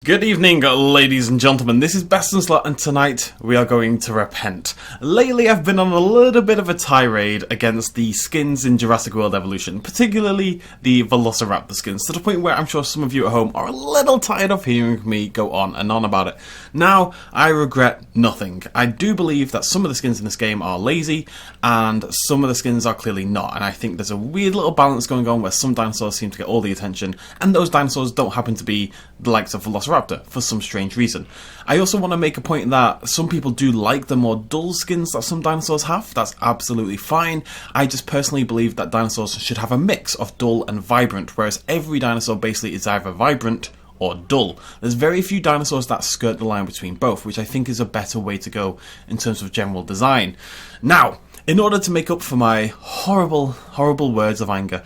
Good evening, ladies and gentlemen. This is BestInSlot, and tonight we are going to repent. Lately, I've been on a little bit of a tirade against the skins in Jurassic World Evolution, particularly the Velociraptor skins, to the point where I'm sure some of you at home are a little tired of hearing me go on and on about it. Now, I regret nothing. I do believe that some of the skins in this game are lazy, and some of the skins are clearly not, and I think there's a weird little balance going on where some dinosaurs seem to get all the attention, and those dinosaurs don't happen to be the likes of Velociraptor for some strange reason. I also want to make a point that some people do like the more dull skins that some dinosaurs have. That's absolutely fine. I just personally believe that dinosaurs should have a mix of dull and vibrant, whereas every dinosaur basically is either vibrant or dull. There's very few dinosaurs that skirt the line between both, which I think is a better way to go in terms of general design. Now, in order to make up for my horrible words of anger,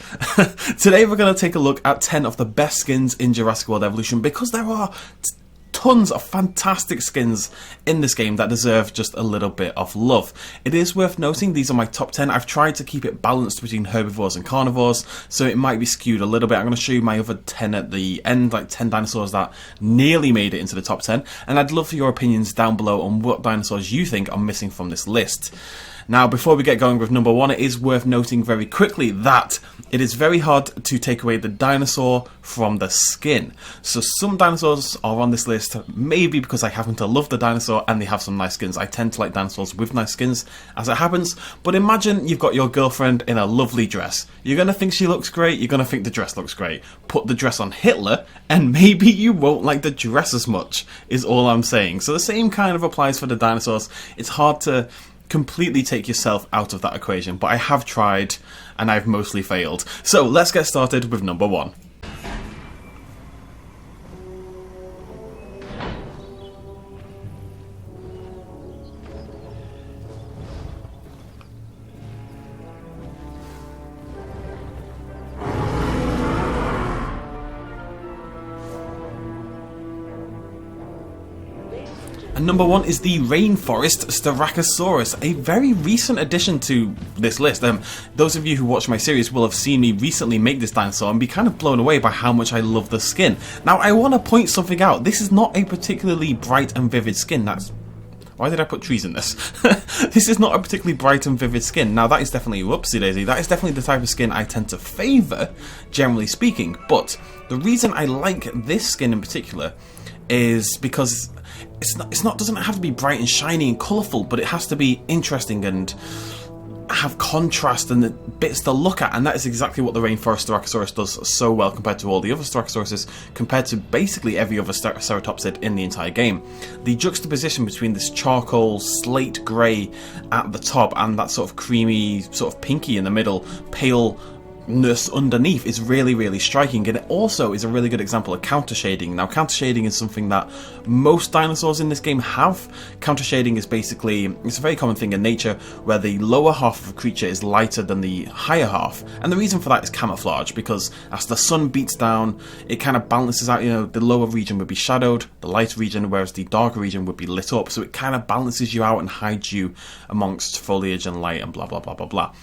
today we're going to take a look at 10 of the best skins in Jurassic World Evolution, because there are tons of fantastic skins in this game that deserve just a little bit of love. It is worth noting these are my top 10. I've tried to keep it balanced between herbivores and carnivores, so it might be skewed a little bit. I'm going to show you my other 10 at the end, like 10 dinosaurs that nearly made it into the top 10, and I'd love for your opinions down below on what dinosaurs you think are missing from this list. Now, before we get going with number 1, it is worth noting very quickly that it is very hard to take away the dinosaur from the skin. So some dinosaurs are on this list, maybe because I happen to love the dinosaur and they have some nice skins. I tend to like dinosaurs with nice skins, as it happens. But imagine you've got your girlfriend in a lovely dress. You're going to think she looks great, you're going to think the dress looks great. Put the dress on Hitler, and maybe you won't like the dress as much, is all I'm saying. So the same kind of applies for the dinosaurs. It's hard to completely take yourself out of that equation, but I have tried and I've mostly failed. So let's get started with number 1. And number 1 is the rainforest Styracosaurus, a very recent addition to this list. Those of you who watch my series will have seen me recently make this dinosaur and be kind of blown away by how much I love the skin. Now, I want to point something out. This is not a particularly bright and vivid skin. Why did I put trees in this? This is not a particularly bright and vivid skin. Now, that is definitely, whoopsie daisy, that is definitely the type of skin I tend to favour, generally speaking. But the reason I like this skin in particular is because doesn't have to be bright and shiny and colourful, but it has to be interesting and have contrast and bits to look at, and that is exactly what the rainforest Styracosaurus does so well compared to all the other Styracosauruses, compared to basically every other ceratopsid in the entire game. The juxtaposition between this charcoal slate grey at the top and that sort of creamy, sort of pinky in the middle, pale underneath is really striking, and it also is a really good example of counter shading. Now, counter shading is something that most dinosaurs in this game have. Counter shading is basically, it's a very common thing in nature where the lower half of a creature is lighter than the higher half, and the reason for that is camouflage, because as the sun beats down, it kind of balances out. You know, the lower region would be shadowed, the lighter region, whereas the darker region would be lit up, so it kind of balances you out and hides you amongst foliage and light and blah blah blah blah blah.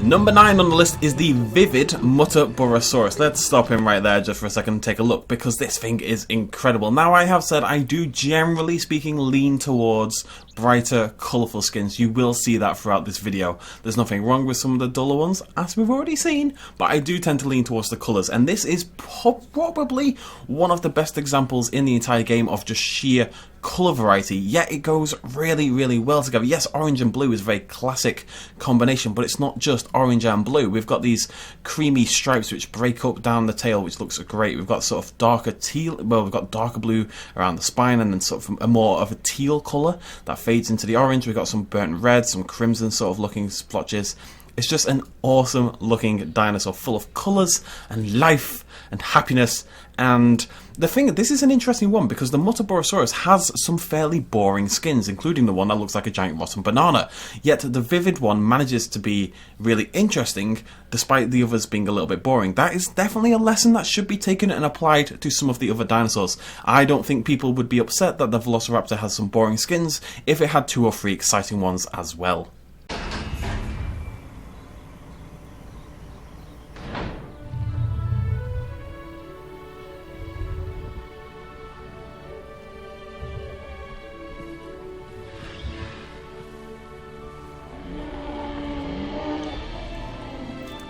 Number 9 on the list is the vivid Muttaburrasaurus. Let's stop him right there just for a second and take a look, because this thing is incredible. Now, I have said I do, generally speaking, lean towards brighter, colourful skins. You will see that throughout this video. There's nothing wrong with some of the duller ones, as we've already seen, but I do tend to lean towards the colours, and this is probably one of the best examples in the entire game of just sheer colour variety, yet it goes really well together. Yes, orange and blue is a very classic combination, but it's not just orange and blue. We've got these creamy stripes which break up down the tail, which looks great. We've got sort of darker teal, well, we've got darker blue around the spine, and then sort of a more of a teal colour that fades into the orange. We've got some burnt red, some crimson sort of looking splotches, It's just an awesome looking dinosaur full of colours and life and happiness. And the thing, this is an interesting one because the Muttaburrasaurus has some fairly boring skins, including the one that looks like a giant rotten banana. Yet the vivid one manages to be really interesting, despite the others being a little bit boring. That is definitely a lesson that should be taken and applied to some of the other dinosaurs. I don't think people would be upset that the Velociraptor has some boring skins if it had 2 or 3 exciting ones as well.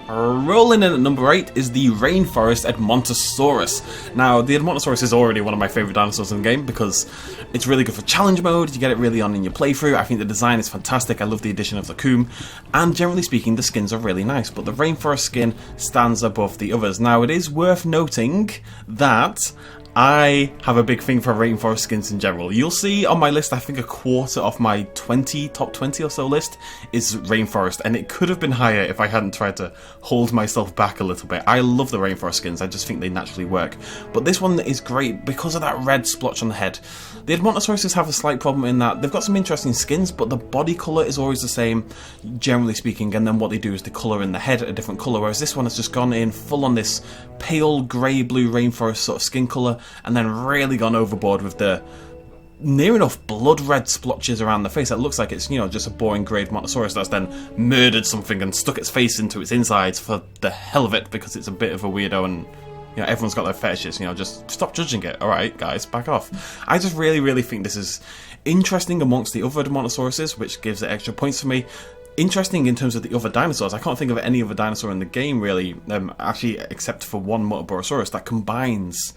Rolling in at number 8 is the rainforest Edmontosaurus. Now, the Edmontosaurus is already one of my favourite dinosaurs in the game because it's really good for challenge mode, you get it really on in your playthrough. I think the design is fantastic, I love the addition of the coom, and generally speaking the skins are really nice, but the rainforest skin stands above the others. Now, it is worth noting that I have a big thing for rainforest skins in general. You'll see on my list, I think a quarter of my top 20 or so list is rainforest, and it could have been higher if I hadn't tried to hold myself back a little bit. I love the rainforest skins, I just think they naturally work. But this one is great because of that red splotch on the head. The Edmontosauruses have a slight problem in that they've got some interesting skins, but the body colour is always the same, generally speaking, and then what they do is they colour in the head a different colour, whereas this one has just gone in full on this pale grey-blue rainforest sort of skin colour, and then really gone overboard with the near enough blood red splotches around the face. It looks like it's, you know, just a boring grey Edmontosaurus that's then murdered something and stuck its face into its insides for the hell of it because it's a bit of a weirdo and, you know, everyone's got their fetishes, you know, just stop judging it. Alright, guys, back off. I just really think this is interesting amongst the other Edmontosauruses, which gives it extra points for me. Interesting in terms of the other dinosaurs. I can't think of any other dinosaur in the game, really, actually, except for one Muttaburrasaurus that combines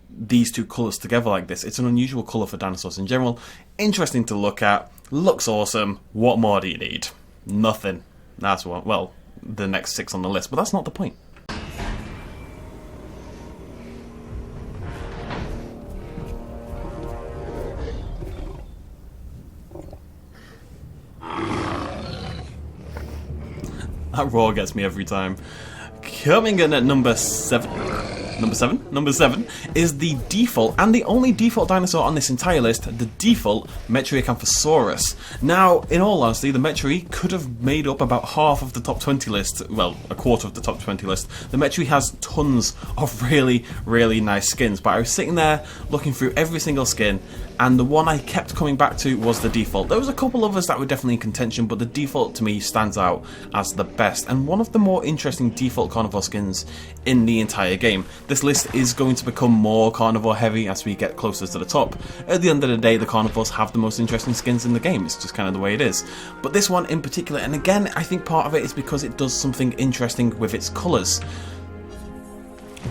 these 2 colours together like this. It's an unusual colour for dinosaurs in general. Interesting to look at. Looks awesome. What more do you need? Nothing. That's what, well, the next 6 on the list, but that's not the point. That roar gets me every time. Coming in at number 7 is the default, and the only default dinosaur on this entire list, the default Metriacanthosaurus. Now, in all honesty, the Metri could have made up about half of the top 20 list, well, a quarter of the top 20 list. The Metri has tons of really nice skins, but I was sitting there looking through every single skin, and the one I kept coming back to was the default. There was a couple others that were definitely in contention, but the default to me stands out as the best, and one of the more interesting default carnivore skins in the entire game. This list is going to become more carnivore heavy as we get closer to the top. At the end of the day, the carnivores have the most interesting skins in the game. It's just kind of the way it is. But this one in particular, and again, I think part of it is because it does something interesting with its colours.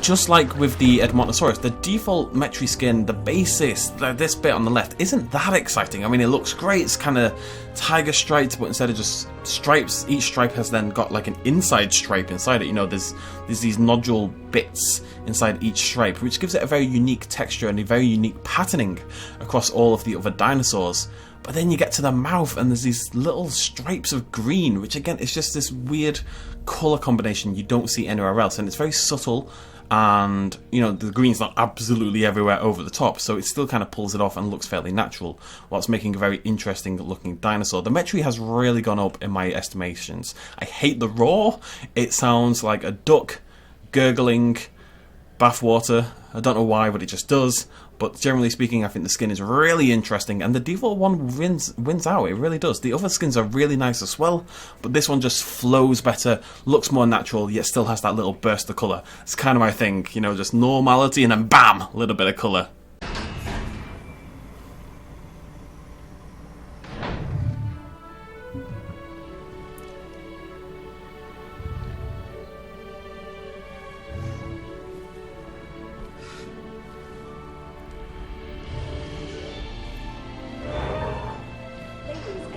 Just like with the Edmontosaurus, the default Metri skin, the basis, this bit on the left, isn't that exciting. I mean, it looks great, it's kind of tiger striped, but instead of just stripes, each stripe has then got like an inside stripe inside it. You know, there's these nodule bits inside each stripe, which gives it a very unique texture and a very unique patterning across all of the other dinosaurs. But then you get to the mouth and there's these little stripes of green, which again is just this weird colour combination you don't see anywhere else, and it's very subtle. And, you know, the green's not absolutely everywhere over the top, so it still kind of pulls it off and looks fairly natural, whilst making a very interesting looking dinosaur. The Metri has really gone up in my estimations. I hate the roar. It sounds like a duck gurgling bathwater. I don't know why, but it just does. But generally speaking, I think the skin is really interesting, and the default one wins out. It really does. The other skins are really nice as well, but this one just flows better, looks more natural, yet still has that little burst of colour. It's kind of my thing, you know, just normality and then BAM! A little bit of colour.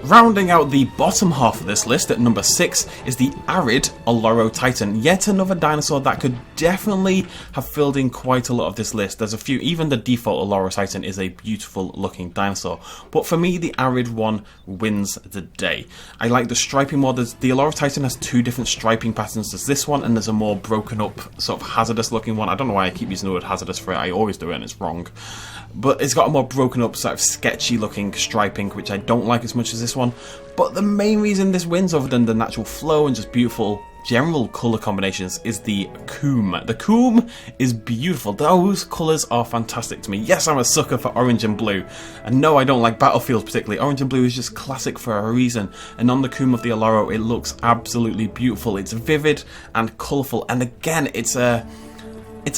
Rounding out the bottom half of this list at number 6 is the arid Elora Titan, yet another dinosaur that could definitely have filled in quite a lot of this list. There's a few, even the default Elora Titan is a beautiful looking dinosaur, but for me the arid one wins the day. I like the striping more. The Elora Titan has two different striping patterns. There's this one and there's a more broken up sort of hazardous looking one. I don't know why I keep using the word hazardous for it, I always do it and it's wrong. But it's got a more broken up sort of sketchy looking striping, which I don't like as much as this one. But the main reason this wins, other than the natural flow and just beautiful general colour combinations, is the coom. The coom is beautiful. Those colours are fantastic to me. Yes, I'm a sucker for orange and blue. And no, I don't like Battlefields particularly. Orange and blue is just classic for a reason. And on the coom of the Elora, it looks absolutely beautiful. It's vivid and colourful. And again, it's a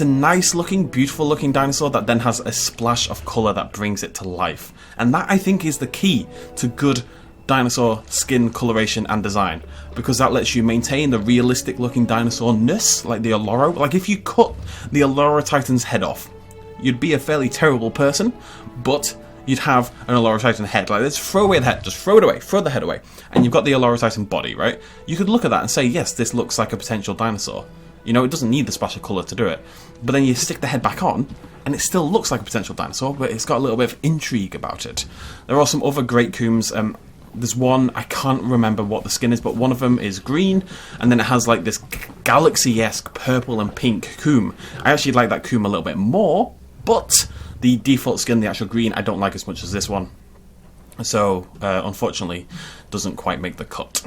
nice looking, beautiful looking dinosaur that then has a splash of colour that brings it to life. And that, I think, is the key to good dinosaur skin coloration and design, because that lets you maintain the realistic looking dinosaur-ness like the Elora. Like if you cut the Elora Titan's head off, you'd be a fairly terrible person, but you'd have an Elora Titan head. Like, let's throw away the head, just throw it away, throw the head away, and you've got the Elora Titan body, right? You could look at that and say, yes, this looks like a potential dinosaur. You know, it doesn't need the splash of colour to do it. But then you stick the head back on, and it still looks like a potential dinosaur, but it's got a little bit of intrigue about it. There are some other great cooms. There's one, I can't remember what the skin is, but one of them is green, and then it has like this galaxy-esque purple and pink coom. I actually like that coom a little bit more, but the default skin, the actual green, I don't like as much as this one. So, unfortunately, doesn't quite make the cut.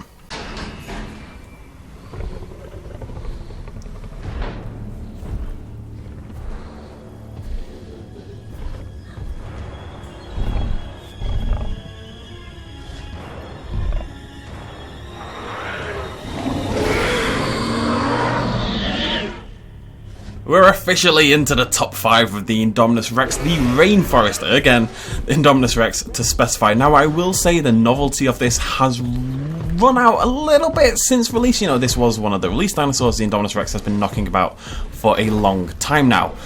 We're officially into the top 5 of the Indominus Rex, the rainforest. Again, Indominus Rex to specify. Now, I will say the novelty of this has run out a little bit since release. You know, this was one of the release dinosaurs the Indominus Rex has been knocking about for a long time now.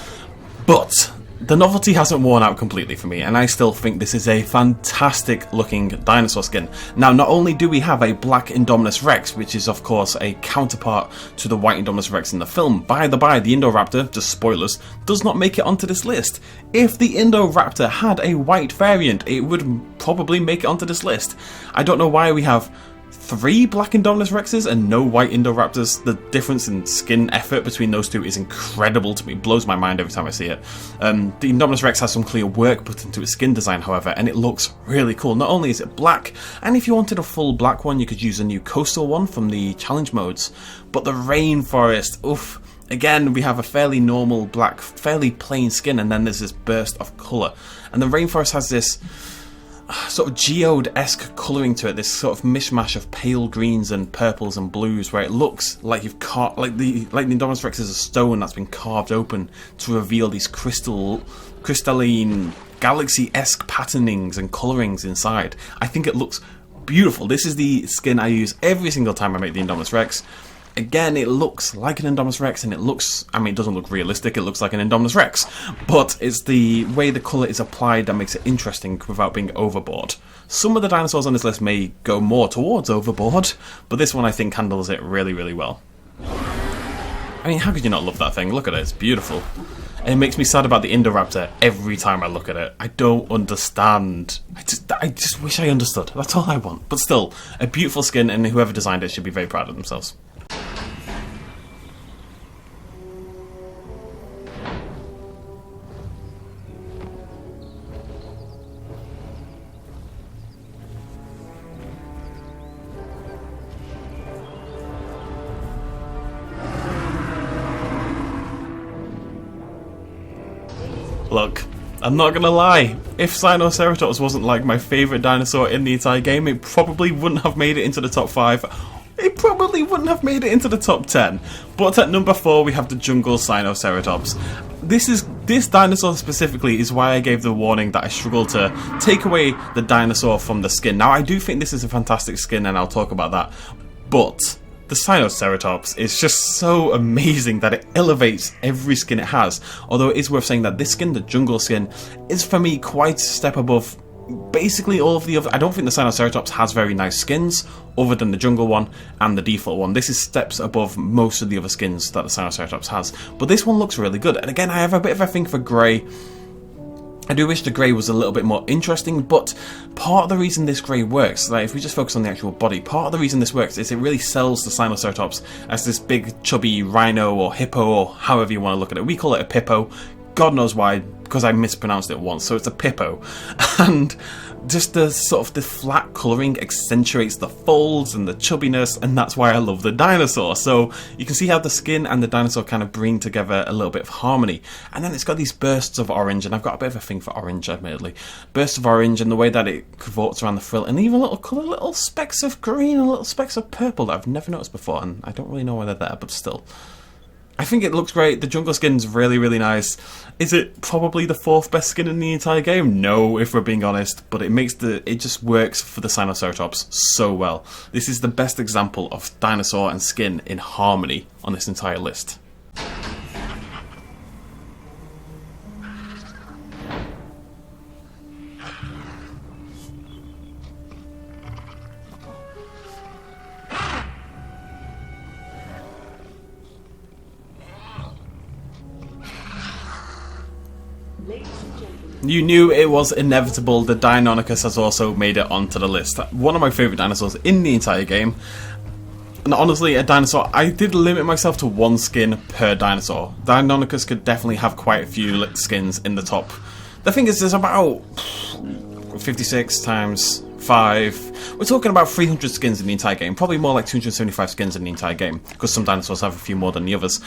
But the novelty hasn't worn out completely for me, and I still think this is a fantastic looking dinosaur skin. Now, not only do we have a black Indominus Rex, which is of course a counterpart to the white Indominus Rex in the film. By the by, the Indoraptor, just spoilers, does not make it onto this list. If the Indoraptor had a white variant, it would probably make it onto this list. I don't know why we have 3 black Indominus Rexes and no white Indoraptors. The difference in skin effort between those two is incredible to me. It blows my mind every time I see it. The Indominus Rex has some clear work put into its skin design, however, and it looks really cool. Not only is it black, and if you wanted a full black one, you could use a new coastal one from the challenge modes, but the rainforest, oof. Again, we have a fairly normal black, fairly plain skin, and then there's this burst of colour. And the rainforest has this sort of geode-esque colouring to it, this sort of mishmash of pale greens and purples and blues, where it looks like you've carved, like the Indominus Rex is a stone that's been carved open to reveal these crystalline, galaxy-esque patternings and colourings inside. I think it looks beautiful. This is the skin I use every single time I make the Indominus Rex. Again, it looks like an Indominus Rex, and it looks, I mean, it doesn't look realistic, it looks like an Indominus Rex, but it's the way the colour is applied that makes it interesting without being overboard. Some of the dinosaurs on this list may go more towards overboard, but this one I think handles it really, really well. I mean, how could you not love that thing? Look at it, it's beautiful. And it makes me sad about the Indoraptor every time I look at it. I don't understand. I just wish I understood. That's all I want. But still, a beautiful skin, and whoever designed it should be very proud of themselves. Look, I'm not gonna lie, if Spinoceratops wasn't like my favourite dinosaur in the entire game, it probably wouldn't have made it into the top 5. It probably wouldn't have made it into the top 10. But at number 4 we have the jungle Spinoceratops. This dinosaur specifically is why I gave the warning that I struggle to take away the dinosaur from the skin. Now, I do think this is a fantastic skin, and I'll talk about that, but the Spinoceratops is just so amazing that it elevates every skin it has. Although it is worth saying that this skin, the jungle skin, is for me quite a step above basically all of the other... I don't think the Spinoceratops has very nice skins, other than the jungle one and the default one. This is steps above most of the other skins that the Spinoceratops has. But this one looks really good. And again, I have a bit of a thing for grey. I do wish the grey was a little bit more interesting, but part of the reason this grey works, like if we just focus on the actual body, part of the reason this works is it really sells the Spinoceratops as this big chubby rhino or hippo, or however you want to look at it. We call it a pippo. God knows why, because I mispronounced it once, so it's a pippo. And just the sort of the flat colouring accentuates the folds and the chubbiness, and that's why I love the dinosaur. So you can see how the skin and the dinosaur kind of bring together a little bit of harmony. And then it's got these bursts of orange, and I've got a bit of a thing for orange, admittedly. Bursts of orange and the way that it cavorts around the frill, and even little colour, little specks of green and little specks of purple that I've never noticed before, and I don't really know why they're there, but still. I think it looks great. The jungle skin's really, really nice. Is it probably the 4th best skin in the entire game? No, if we're being honest, but it just works for the Spinoceratops so well. This is the best example of dinosaur and skin in harmony on this entire list. You knew it was inevitable. The Deinonychus has also made it onto the list. One of my favourite dinosaurs in the entire game. And honestly, a dinosaur, I did limit myself to 1 skin per dinosaur. Deinonychus could definitely have quite a few skins in the top. The thing is, there's about 56 times 5. We're talking about 300 skins in the entire game. Probably more like 275 skins in the entire game, because some dinosaurs have a few more than the others.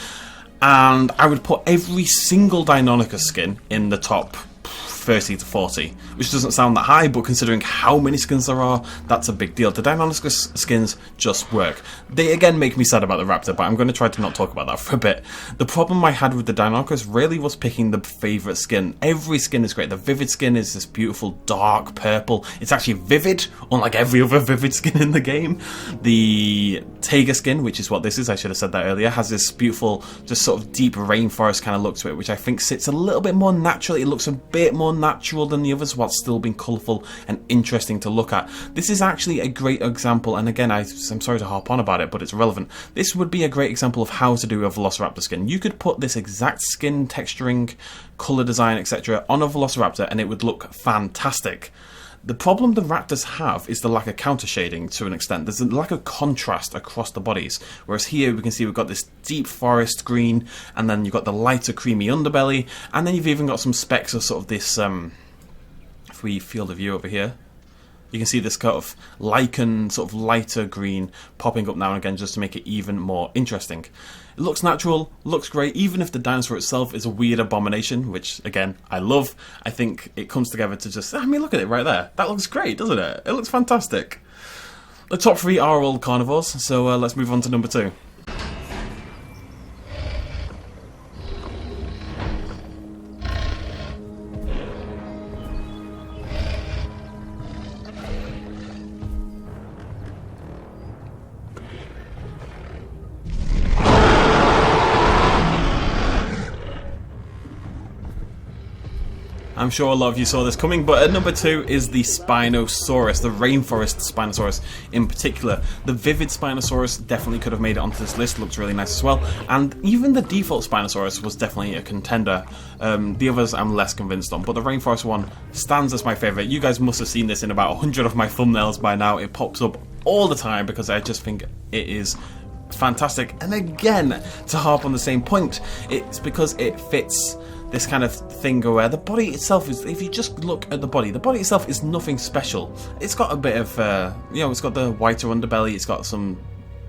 And I would put every single Deinonychus skin in the top 30 to 40, which doesn't sound that high, but considering how many skins there are, that's a big deal. The Deinonychus skins just work. They again make me sad about the Raptor, but I'm going to try to not talk about that for a bit. The problem I had with the Deinonychus really was picking the favourite skin. Every skin is great. The Vivid skin is this beautiful dark purple. It's actually vivid, unlike every other Vivid skin in the game. The Taiga skin, which is what this is, I should have said that earlier, has this beautiful, just sort of deep rainforest kind of look to it, which I think sits a little bit more naturally. It looks a bit more natural than the others, while still being colourful and interesting to look at. This is actually a great example, and again, I'm sorry to harp on about it, but it's relevant. This would be a great example of how to do a Velociraptor skin. You could put this exact skin texturing, colour design, etc. on a Velociraptor and it would look fantastic. The problem the Raptors have is the lack of counter shading to an extent. There's a lack of contrast across the bodies. Whereas here we can see we've got this deep forest green, and then you've got the lighter creamy underbelly, and then you've even got some specks of sort of this, if we field of view over here, you can see this kind of lichen, sort of lighter green popping up now and again just to make it even more interesting. It looks natural, looks great, even if the dinosaur itself is a weird abomination, which, again, I love. I think it comes together to just... I mean, look at it right there. That looks great, doesn't it? It looks fantastic. The top 3 are all carnivores, so let's move on to number 2. I'm sure a lot of you saw this coming, but at number 2 is the Spinosaurus, the rainforest Spinosaurus in particular. The Vivid Spinosaurus definitely could have made it onto this list, looks really nice as well, and even the default Spinosaurus was definitely a contender. The others I'm less convinced on, but the rainforest one stands as my favourite. You guys must have seen this in about 100 of my thumbnails by now. It pops up all the time because I just think it is fantastic. And again, to harp on the same point, it's because it fits this kind of thing where the body itself is, if you just look at the body itself is nothing special. It's got a bit of, it's got the whiter underbelly, it's got some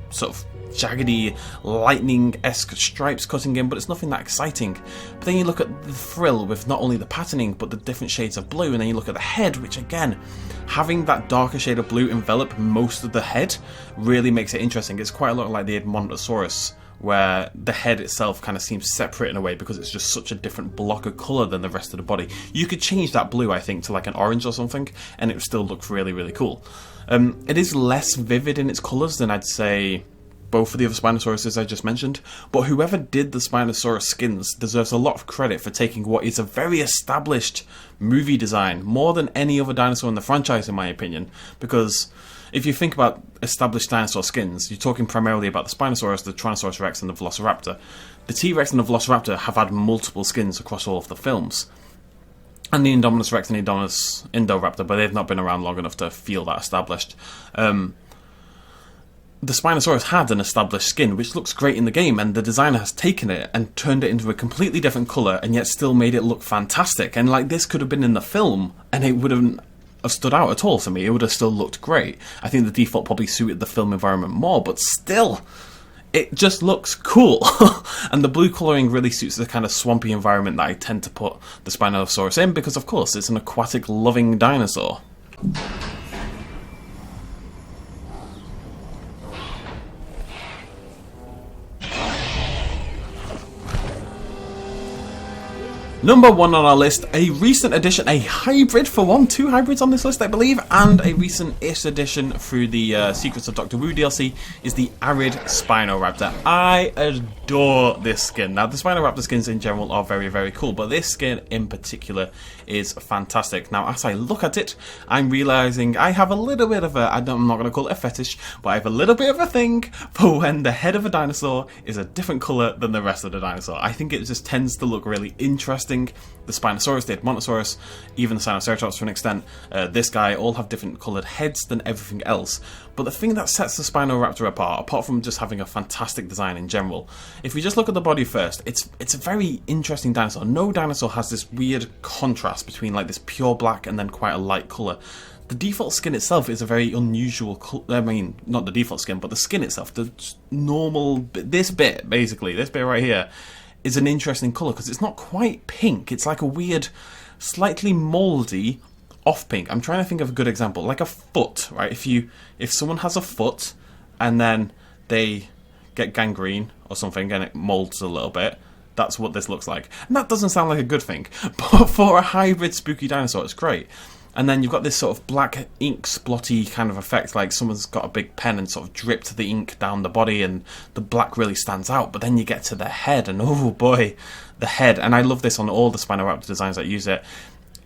sort of jaggedy, lightning-esque stripes cutting in, but it's nothing that exciting. But then you look at the frill with not only the patterning, but the different shades of blue, and then you look at the head, which again, having that darker shade of blue envelop most of the head really makes it interesting. It's quite a lot like the Edmontosaurus, where the head itself kind of seems separate in a way because it's just such a different block of colour than the rest of the body. You could change that blue, I think, to like an orange or something, and it would still look really, really cool. It is less vivid in its colours than I'd say both of the other Spinosauruses I just mentioned, but whoever did the Spinosaurus skins deserves a lot of credit for taking what is a very established movie design, more than any other dinosaur in the franchise in my opinion, because if you think about established dinosaur skins, you're talking primarily about the Spinosaurus, the Tyrannosaurus Rex and the Velociraptor. The T-Rex and the Velociraptor have had multiple skins across all of the films. And the Indominus Rex and the Indoraptor, but they've not been around long enough to feel that established. The Spinosaurus had an established skin, which looks great in the game, and the designer has taken it and turned it into a completely different colour, and yet still made it look fantastic. And like, this could have been in the film, and it wouldn't have stood out at all for me. It would have still looked great. I think the default probably suited the film environment more, but still, it just looks cool. And the blue colouring really suits the kind of swampy environment that I tend to put the Spinosaurus in, because of course it's an aquatic loving dinosaur. Number 1 on our list, a recent addition, a hybrid for one, 2 hybrids on this list I believe, and a recent-ish addition through the Secrets of Dr. Wu DLC is the Arid Spinoraptor. I adore this skin. Now the Spinoraptor skins in general are very, very cool, but this skin in particular is fantastic. Now as I look at it, I'm realising I have a little bit of a, I'm not going to call it a fetish, but I have a little bit of a thing for when the head of a dinosaur is a different colour than the rest of the dinosaur. I think it just tends to look really interesting. The Spinosaurus, the Monstrous, even the Spinoceratops to an extent, this guy, all have different coloured heads than everything else. But the thing that sets the Spinoraptor apart from just having a fantastic design in general, if we just look at the body first, it's a very interesting dinosaur. No dinosaur has this weird contrast between like this pure black and then quite a light colour. The default skin itself is a very unusual, I mean, not the default skin, but the skin itself, the normal, this bit right here, is an interesting colour because it's not quite pink. It's like a weird, slightly mouldy off pink. I'm trying to think of a good example, like a foot, right? If someone has a foot and then they get gangrene or something and it moulds a little bit, that's what this looks like. And that doesn't sound like a good thing, but for a hybrid spooky dinosaur, it's great. And then you've got this sort of black ink splotty kind of effect, like someone's got a big pen and sort of dripped the ink down the body and the black really stands out. But then you get to the head and oh boy, the head. And I love this on all the Spinoraptor designs that use it.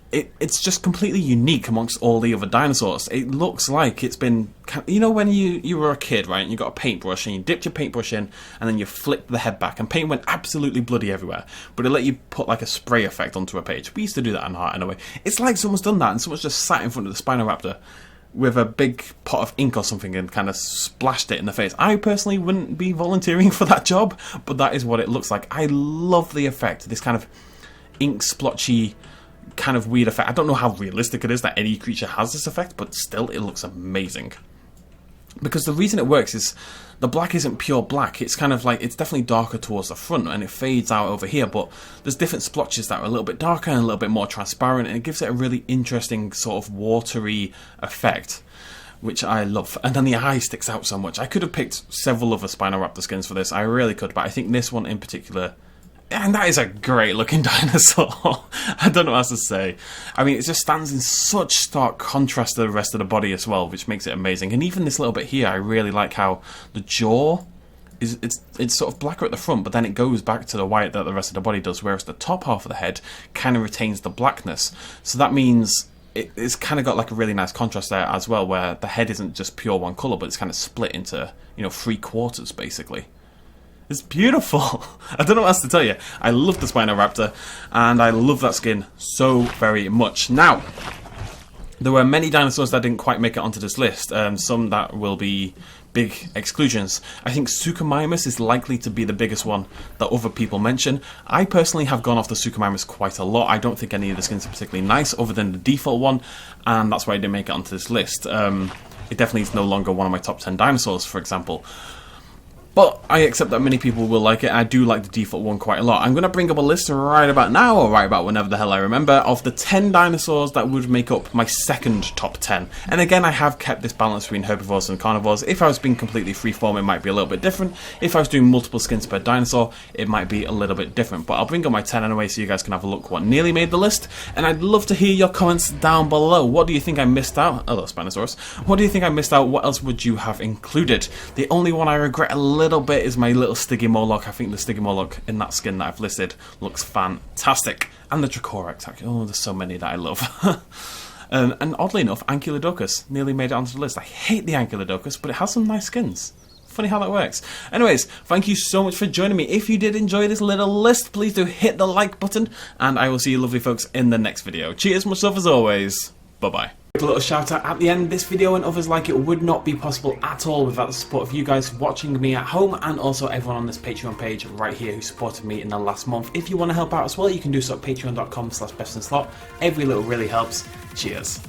It's just completely unique amongst all the other dinosaurs. It looks like it's been, you know when you were a kid, right, and you got a paintbrush and you dipped your paintbrush in and then you flicked the head back and paint went absolutely bloody everywhere, but it let you put like a spray effect onto a page. We used to do that on Heart in a way. It's like someone's done that and someone's just sat in front of the Spinoraptor with a big pot of ink or something and kind of splashed it in the face. I personally wouldn't be volunteering for that job, but that is what it looks like. I love the effect, this kind of ink splotchy kind of weird effect. I don't know how realistic it is that any creature has this effect, but still it looks amazing. Because the reason it works is the black isn't pure black, it's kind of like, it's definitely darker towards the front and it fades out over here, but there's different splotches that are a little bit darker and a little bit more transparent, and it gives it a really interesting sort of watery effect, which I love. And then the eye sticks out so much. I could have picked several other Spinoraptor skins for this, I really could, but I think this one in particular, and that is a great looking dinosaur. I don't know what else to say. I mean, it just stands in such stark contrast to the rest of the body as well, which makes it amazing. And even this little bit here, I really like how the jaw is, it's sort of blacker at the front, but then it goes back to the white that the rest of the body does, whereas the top half of the head kind of retains the blackness. So that means it's kind of got like a really nice contrast there as well, where the head isn't just pure one colour, but it's kind of split into, you know, 3 quarters basically. It's beautiful. I don't know what else to tell you. I love the Spinoraptor, and I love that skin so very much. Now, there were many dinosaurs that didn't quite make it onto this list. Some that will be big exclusions. I think Suchomimus is likely to be the biggest one that other people mention. I personally have gone off the Suchomimus quite a lot. I don't think any of the skins are particularly nice, other than the default one, and that's why I didn't make it onto this list. It definitely is no longer one of my top 10 dinosaurs, for example. but I accept that many people will like it. I do like the default one quite a lot. I'm going to bring up a list right about now, or right about whenever the hell I remember, of the 10 dinosaurs that would make up my second top 10. And again, I have kept this balance between herbivores and carnivores. If I was being completely freeform, it might be a little bit different. If I was doing multiple skins per dinosaur, it might be a little bit different. But I'll bring up my 10 anyway, so you guys can have a look what nearly made the list. And I'd love to hear your comments down below. What do you think I missed out? Hello, Spinosaurus. What do you think I missed out? What else would you have included? The only one I regret a little bit is my little Stygimoloch. I think the Stygimoloch in that skin that I've listed looks fantastic. And the Tricorex, actually. Oh, there's so many that I love. And oddly enough, Ankylodocus nearly made it onto the list. I hate the Ankylodocus, but it has some nice skins. Funny how that works. Anyways, thank you so much for joining me. If you did enjoy this little list, please do hit the like button, and I will see you lovely folks in the next video. Cheers, much love as always. Bye-bye. A little shout out at the end. This video and others like it would not be possible at all without the support of you guys watching me at home, and also everyone on this Patreon page right here who supported me in the last month. If you want to help out as well, you can do so at patreon.com/bestinslot. Every little really helps. Cheers.